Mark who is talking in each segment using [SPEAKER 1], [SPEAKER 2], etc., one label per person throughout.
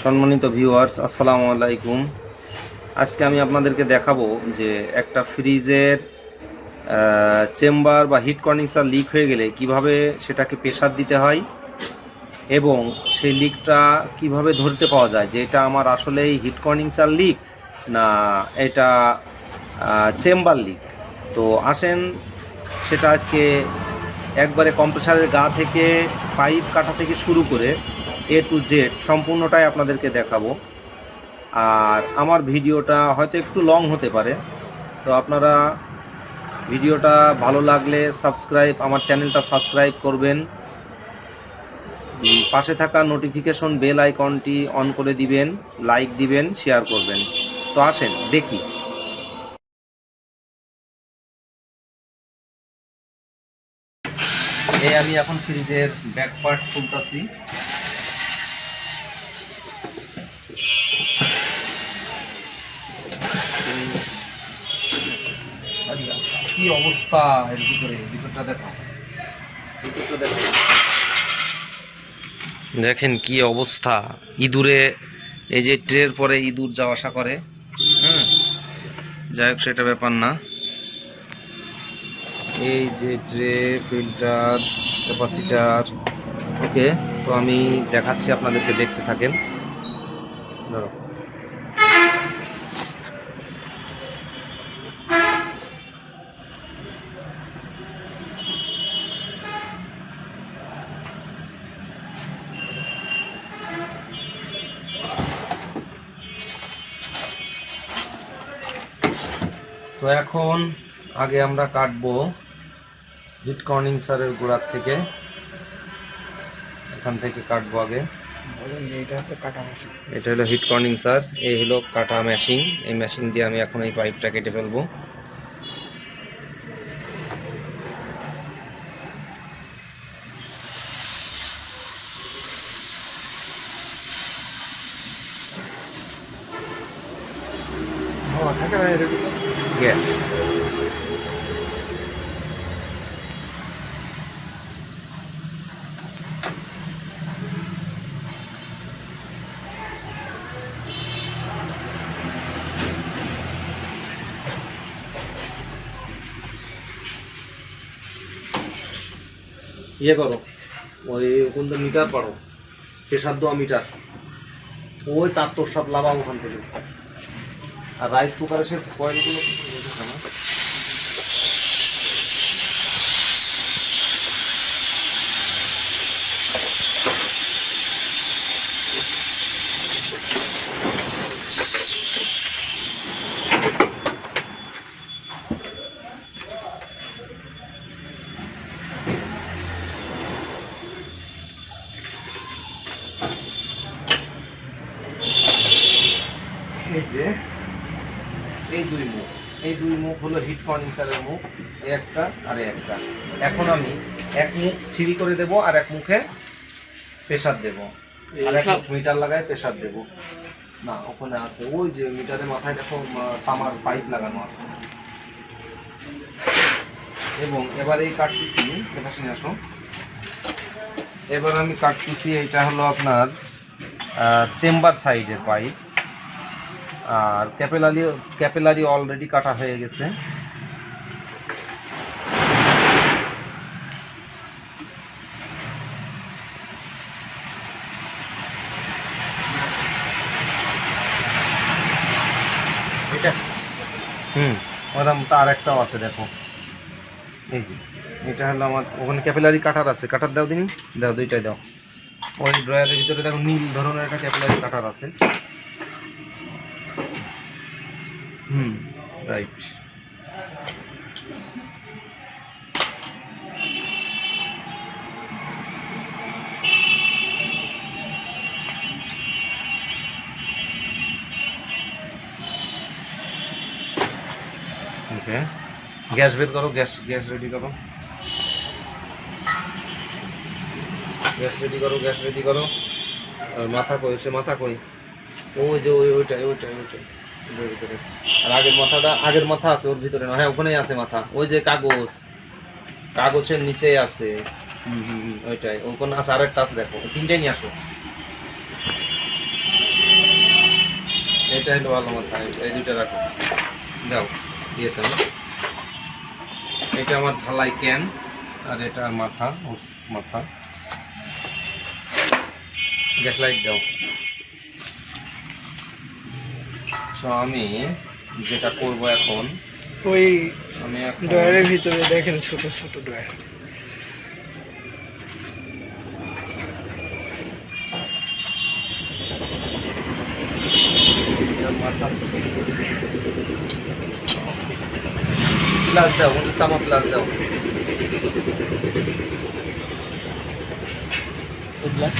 [SPEAKER 1] সম্মানিত ভিউয়ার্স, আসসালামু আলাইকুম। আজকে আমি আপনাদেরকে দেখাবো যে একটা ফ্রিজের চেম্বার বা হিট কন্ডেন্সার লিক হয়ে গেলে কিভাবে সেটাকে প্রেসার দিতে হয় এবং সেই লিকটা কিভাবে ধরতে পাওয়া যায় যে এটা আমার আসলেই হিট কন্ডেন্সার লিক না এটা চেম্বার লিক। তো আসেন সেটা আজকে একবারে কম্প্রেসারের গা থেকে পাইপ কাটা থেকে শুরু করে A to Z সম্পূর্ণটাই আপনাদেরকে দেখাবো। আর আমার ভিডিওটা হয়তো একটু লং হতে পারে, তো আপনারা ভিডিওটা ভালো লাগলে আমার চ্যানেলটা সাবস্ক্রাইব করবেন, পাশে থাকা নোটিফিকেশন বেল আইকনটি অন করে দিবেন, লাইক দিবেন, শেয়ার করবেন। তো আসেন দেখি। আমি এখন ফ্রিজের ব্যাক পার্ট খুলতেছি। কি অবস্থা এর ভিতরটা দেখো, দেখেন কি অবস্থা। ইঁদুরে এই যে ট্রের পরে ইঁদুর যাওয়া আসা করে। হুম, যাই হোক সেটা ব্যাপার না। এই যে ট্রে, ফিল্টার, ক্যাপাসিটার, ওকে। তো আমি দেখাচ্ছি, আপনাদেরকে দেখতে থাকেন। ধরো, তো এখন আগে আমরা কাটবো হিট কন্ডেন্সারের গোড়ার থেকে। এখান থেকে কাটবো আগে। এটা হলো হিট কন্ডেন্সার, এই হলো কাটা মেশিন। এই মেশিন দিয়ে আমি এখন এই পাইপটা কেটে ফেলবো। গ্যাস, ইয়ে করো, ওই কোন মিটার পারো, প্রেসার দেওয়া মিটার, ওই তার তোর সব লাভা ওখান থেকে। আর রাইস কুকারে সে কয়েলগুলো এই যে এই দুই মুখ হলো হিট কন্ডেন্সারের মুখ, একটা আর একটা। এখন আমি এক মুখ ছিরি করে দেব আর এক মুখে প্রেসার দেব, আর এক মুখ মিটার লাগায় প্রেসার দেব। না, ওখানে আছে, ওই যে মিটারের মাথায় দেখো তামার পাইপ লাগানো আছে। এবং এবার এই কাটতেছি, এখানে আসো। এবার আমি কাটতেছি, এটা হলো আপনার চেম্বার সাইডের পাইপ। আর ক্যাপিলারি অলরেডি কাটা হয়ে গেছে। এটা ওরকম তার একটাও আছে, দেখো। এই যে এটা হলো আমার, ওখানে ক্যাপিলারি কাটার আছে, কাটার দাও দিন, দাও, দুইটাই দাও। ওই ড্রয়ারের ভিতরে দেখো নীল ধরনের একটা ক্যাপিলারি কাটার আছে। রাইট। ওকে, গ্যাস বের করো, গ্যাস গ্যাস রেডি করো, গ্যাস রেডি করো, গ্যাস রেডি করো। আর মাথা কই, সে মাথা কই? ওই যে ওইটাই ওইটাই ওইটাই ওর ভিতরে। আর আগের মাথা আছে ওর ভিতরে না, হ্যাঁ ওখানেই আছে মাথা। ওই যে কাগজের নিচেই আছে। ওইটাই, ওখানে আছে, আরেকটা আছে, দেখো। তিনটাই নিয়ে আসো। এটা হলো ভালো মাথা, এই দুইটা রাখো, দাও দিয়েছে। এটা আমার ঝালাই ক্যান, আর এটা মাথা, মাথা। গ্যাস লাইট দাও। তো আমি যেটা করব এখন,
[SPEAKER 2] ওই
[SPEAKER 1] আমি
[SPEAKER 2] ড্রয়ারের ভিতরে দেখেন ছোট ছোট ড্রয়ার।
[SPEAKER 1] প্লাস দাও, ওটা চামা প্লাস দাও।
[SPEAKER 2] গ্লাস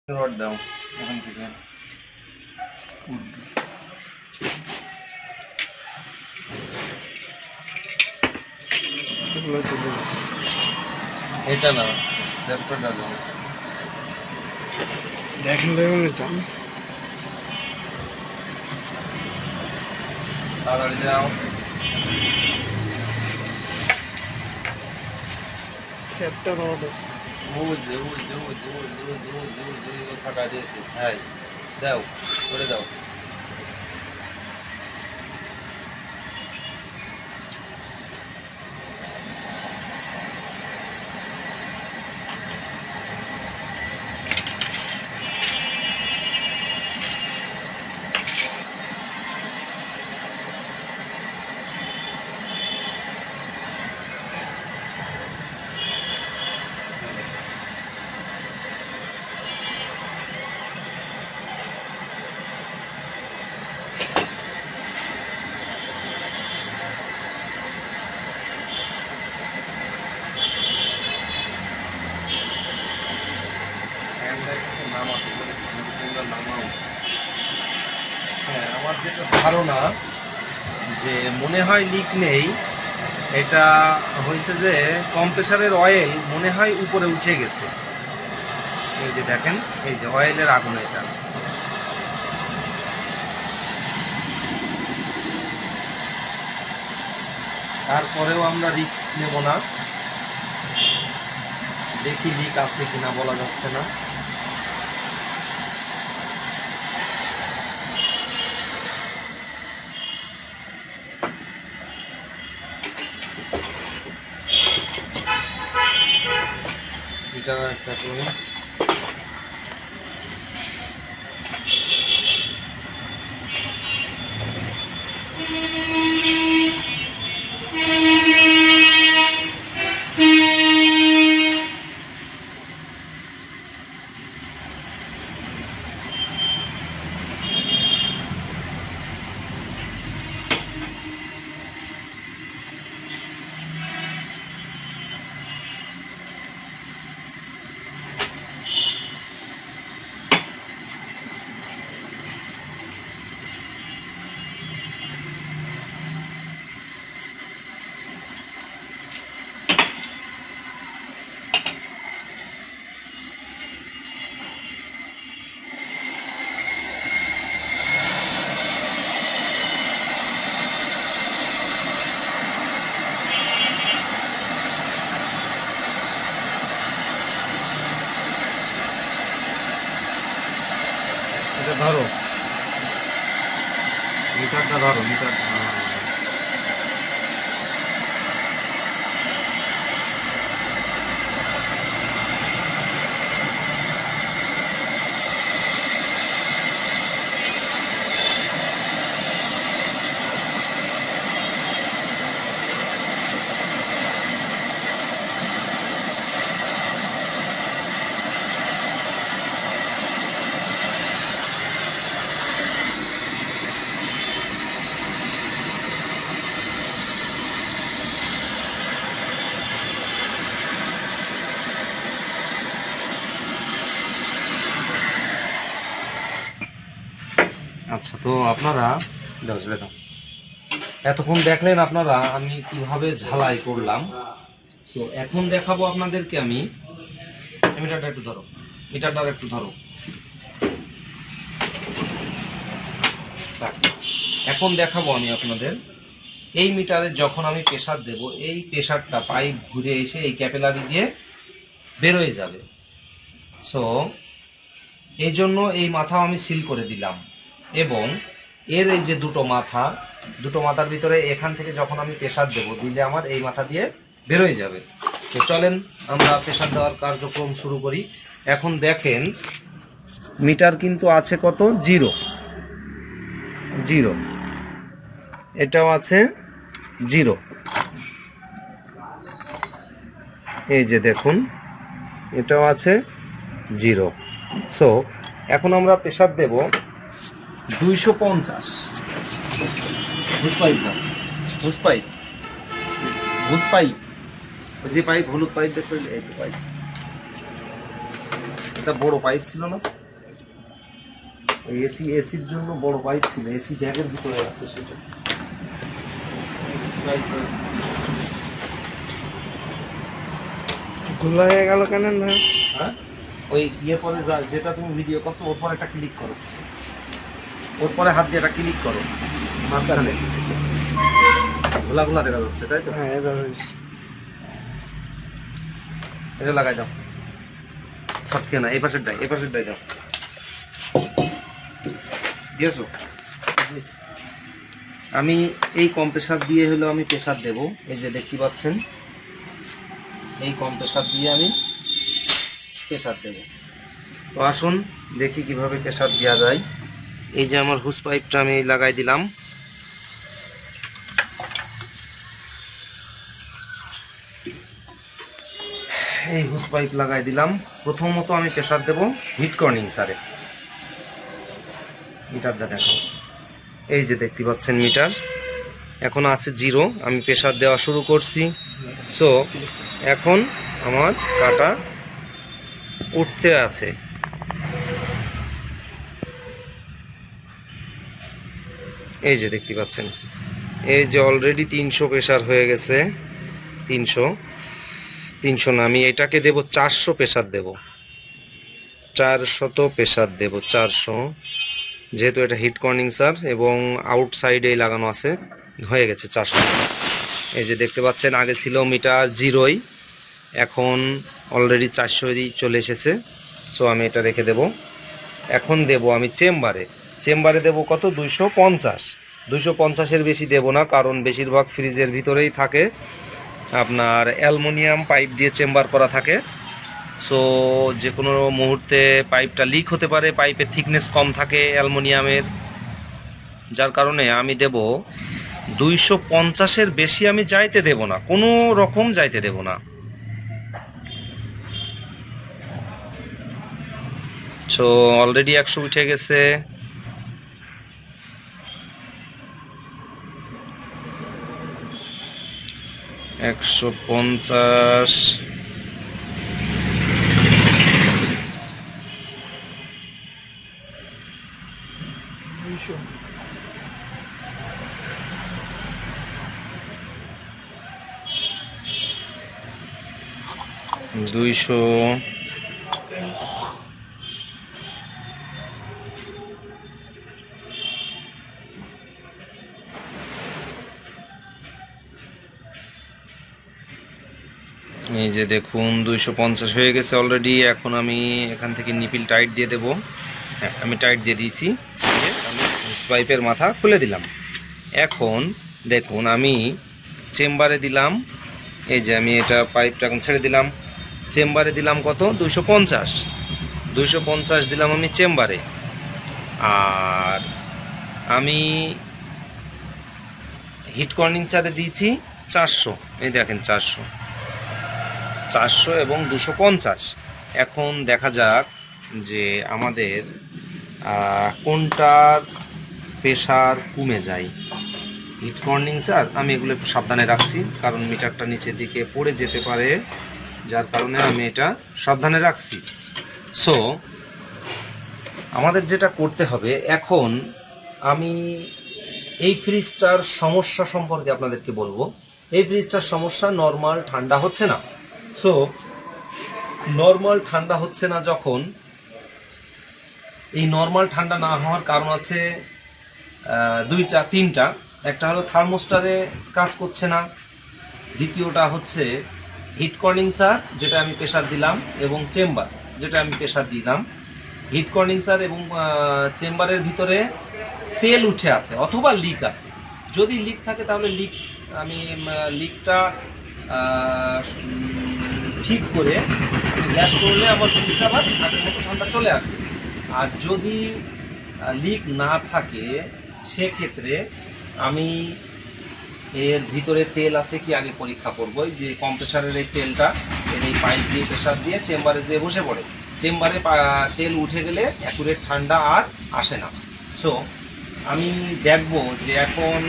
[SPEAKER 1] রড দাও এখান থেকে। এটা না, চ্যাপ্টারটা দাও।
[SPEAKER 2] দেখেন দেখুন
[SPEAKER 1] তাড়াতাড়ি দাও।
[SPEAKER 2] চ্যাপ্টার রড
[SPEAKER 1] ফাটা দিয়েছি। হ্যাঁ দাও, করে দাও। হ্যাঁ, আমার যেটা ধারণা যে মনে হয় লিক নেই, এটা হয়েছে যে কম্প্রেসারের অয়েল মনে হয় উপরে উঠে গেছে। এই যে দেখেন, এই যে অয়েলের আগুন, এটা তারপরেও আমরা রিস্ক নেব না, দেখি লিক আছে কিনা, বলা যাচ্ছে না। এটা একটা তুমি এটা ধরো, মিটারটা ধরো, মিটারটা। আচ্ছা, তো আপনারা দাও, ছেড়ে দাও। এতক্ষণ দেখলেন আপনারা আমি কিভাবে ঝালাই করলাম। সো এখন দেখাবো আপনাদেরকে আমি, মিটারটা একটু ধরো, মিটারটা একটু ধরো। এখন দেখাবো আমি আপনাদের এই মিটারে যখন আমি প্রেসার দেব, এই প্রেসারটা পাইপ ঘুরে এসে এই ক্যাপিলারি দিয়ে বেরোয় যাবে। সো এই জন্য এই মাথাও আমি সিল করে দিলাম, এবং এর এই যে দুটো মাথার ভিতরে এখান থেকে যখন আমি প্রেসার দেব, দিলে আমার এই মাথা দিয়ে বেরোয় যাবে। তো চলেন আমরা প্রেসার দেওয়ার কার্যক্রম শুরু করি। এখন দেখেন মিটার কিন্তু আছে কত, 0 0, এটাও আছে 0, এই যে দেখুন এটাও আছে 0। সো এখন আমরা প্রেসার দেব 250। হুস পাইপ না, হুস পাইপ, হুস পাইপ, যে পাইপ হলুদ পাইপ দেখতে, এই পাইপ, এটা বড় পাইপ ছিল না, এসির জন্য বড় পাইপ ছিল, এসি ব্যাগের ভিতরে আছে সেটা।
[SPEAKER 2] ধুলা হয়ে গেল কেন না?
[SPEAKER 1] হ্যাঁ, ওই ইয়ে পরে যেটা তুমি ভিডিও করছো ওর পরে একটা ক্লিক করো, ওর পরে হাত দিয়ে একটা ক্লিক করো, মাঝখানে ঘোলা দেখা যাচ্ছে, তাই তো?
[SPEAKER 2] হ্যাঁ, এবার হয়েছে।
[SPEAKER 1] এটা লাগাই দাও, সব খেয়ে না, এই পাশের ডাই দাও, দিয়েছো? আমি এই কম্প্রেসার দিয়ে হলো আমি প্রেসার দেব, এই যে দেখতে পাচ্ছেন এই কম্প্রেসার দিয়ে আমি প্রেসার দেব। তো আসুন দেখি কিভাবে প্রেসার দেওয়া যায়। এই যে আমার হুস পাইপটা আমি লাগাই দিলাম, এই হুস পাইপ লাগাই দিলাম। প্রথমত আমি প্রেসার দেব হিট কন্ডেন্সারে। মিটারটা দেখো, এই যে দেখতে পাচ্ছেন মিটার এখন আছে 0, আমি প্রেসার দেওয়া শুরু করছি। সো এখন আমার কাটা উঠতে আছে, এই যে দেখতে পাচ্ছেন, এই যে অলরেডি 300 প্রেসার হয়ে গেছে। 300 না, আমি এটাকে দেব 400 প্রেসার দেব, 400 প্রেসার দেব, 400, যেহেতু এটা হিট কন্ডেন্সার এবং আউটসাইডে লাগানো আছে, হয়ে গেছে 400। এই যে দেখতে পাচ্ছেন আগে ছিল মিটার 0, এখন অলরেডি 400 চলে এসেছে। সো আমি এটা রেখে দেব। এখন দেব আমি চেম্বারে দেব কত, 250। 250-এর বেশি দেব না, কারণ বেশিরভাগ ফ্রিজের ভিতরেই থাকে আপনার অ্যালুমিনিয়াম পাইপ দিয়ে চেম্বার করা থাকে। সো যে কোনো মুহূর্তে পাইপটা লিক হতে পারে, পাইপের থিকনেস কম থাকে অ্যালুমিনিয়ামের, যার কারণে আমি দেব 250-এর বেশি আমি যাইতে দেব না, কোনো রকম যাইতে দেব না। সো অলরেডি 100 উঠে গেছে। একশো 50, 200, এই যে দেখুন 250 হয়ে গেছে অলরেডি। এখন আমি এখান থেকে নিপিল টাইট দিয়ে দেব। হ্যাঁ, আমি টাইট দিয়ে দিয়েছি, আমি পাইপের মাথা খুলে দিলাম। এখন দেখুন আমি চেম্বারে দিলাম, এই যে আমি এটা পাইপটা এখন ছেড়ে দিলাম, চেম্বারে দিলাম কত, 250 দিলাম আমি চেম্বারে। আর আমি হিট কন্ডেন্সারে দিয়েছি 400, এই দেখেন 400 এবং 250। এখন দেখা যাক যে আমাদের কোনটার প্রেসার কমে যায়। হিট কন্ডেন্সার, আমি এগুলো একটু সাবধানে রাখছি কারণ মিটারটা নিচের দিকে পড়ে যেতে পারে, যার কারণে আমি এটা সাবধানে রাখছি। সো আমাদের যেটা করতে হবে এখন, আমি এই ফ্রিজটার সমস্যা সম্পর্কে আপনাদেরকে বলবো। এই ফ্রিজটার সমস্যা নর্মাল ঠান্ডা হচ্ছে না। সো নর্মাল ঠান্ডা হচ্ছে না যখন, এই নর্মাল ঠান্ডা না হওয়ার কারণ আছে দুইটা তিনটা। একটা হলো থার্মোস্টারে কাজ করছে না, দ্বিতীয়টা হচ্ছে হিট কন্ডেন্সার যেটা আমি প্রেসার দিলাম, এবং চেম্বার যেটা আমি প্রেসার দিলাম। হিট কন্ডেন্সার এবং চেম্বারের ভিতরে তেল উঠে আছে অথবা লিক আছে। যদি লিক থাকে তাহলে আমি লিকটা ঠিক করে আমি গ্যাস করলে আমার ফ্রিজটা আবার আগের মতো ঠান্ডা চলে আসবে। আর যদি লিক না থাকে সেক্ষেত্রে আমি এর ভিতরে তেল আছে কি আগে পরীক্ষা করবো। যে কম্প্রেসারের এই তেলটা এর এই পাইপ দিয়ে প্রেসার দিয়ে চেম্বারে যেয়ে বসে পড়ে, চেম্বারে তেল উঠে গেলে অ্যাকুরেট ঠান্ডা আর আসে না। সো আমি দেখব যে এখন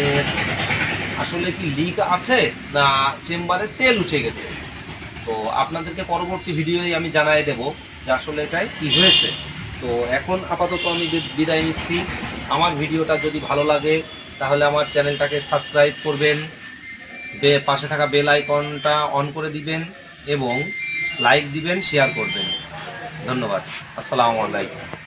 [SPEAKER 1] এর আসলে কি লিক আছে না চেম্বারে তেল উঠে গেছে। তো আপনাদেরকে পরবর্তী ভিডিওয় আমি জানাই দেব যে আসলে এটাই কি হয়েছে। তো এখন আপাতত আমি বিদায় নিচ্ছি। আমার ভিডিওটা যদি ভালো লাগে তাহলে আমার চ্যানেলটাকে সাবস্ক্রাইব করবেন, পাশে থাকা বেল আইকনটা অন করে দিবেন এবং লাইক দিবেন, শেয়ার করবেন। ধন্যবাদ। আসসালামু আলাইকুম।